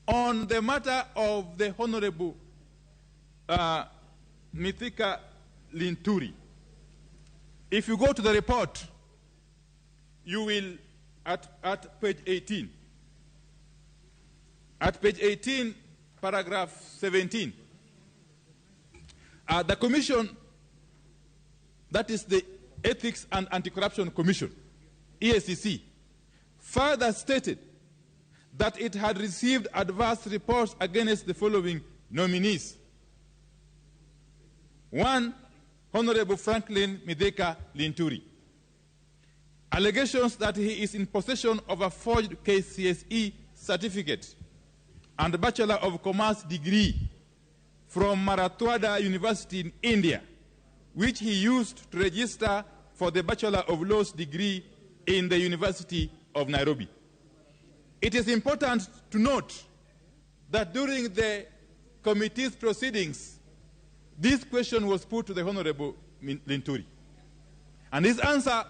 On the matter of the Honorable Mithika Linturi, if you go to the report, you will, at page 18, paragraph 17, the commission, that is the Ethics and Anti-Corruption Commission, EACC, further stated that it had received adverse reports against the following nominees. 1, Honorable Franklin Mithika Linturi. Allegations that he is in possession of a forged KCSE certificate and a Bachelor of Commerce degree from Marathwada University in India, which he used to register for the Bachelor of Laws degree in the University of Nairobi. It is important to note that during the committee's proceedings, this question was put to the Honorable Linturi. And his answer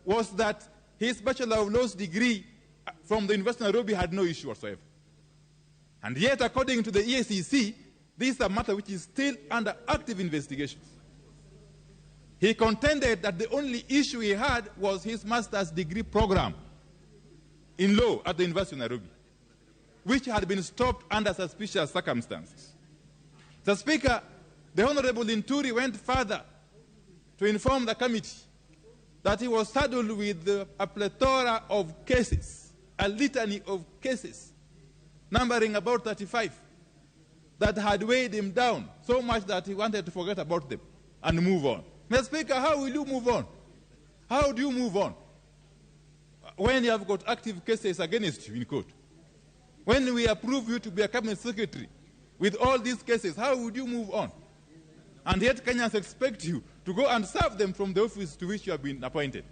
was that his Bachelor of Laws degree from the University of Nairobi had no issue whatsoever. And yet, according to the EACC, this is a matter which is still under active investigation. He contended that the only issue he had was his master's degree program in law at the University of Nairobi, which had been stopped under suspicious circumstances. The Speaker, the Honorable Linturi, went further to inform the committee that he was saddled with a plethora of cases, a litany of cases, numbering about 35, that had weighed him down so much that he wanted to forget about them and move on. Mr. Speaker, how will you move on? How do you move on when you have got active cases against you in court? When we approve you to be a cabinet secretary with all these cases, how would you move on? And yet Kenyans expect you to go and serve them from the office to which you have been appointed.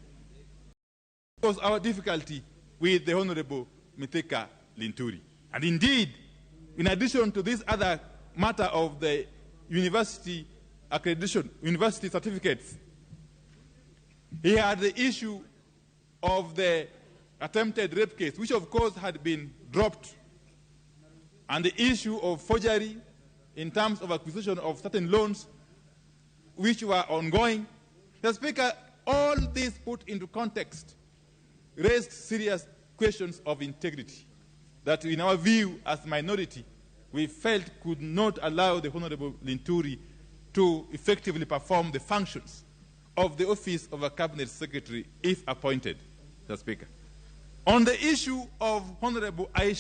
That was our difficulty with the Honorable Mithika Linturi. And indeed, in addition to this other matter of the university accreditation, university certificates, he had the issue of the attempted rape case, which of course had been dropped, and the issue of forgery in terms of acquisition of certain loans, which were ongoing. The Speaker, all this put into context raised serious questions of integrity that, in our view as minority, we felt could not allow the Honorable Linturi to effectively perform the functions of the office of a cabinet secretary if appointed, Mr. Speaker. On the issue of Honorable Aisha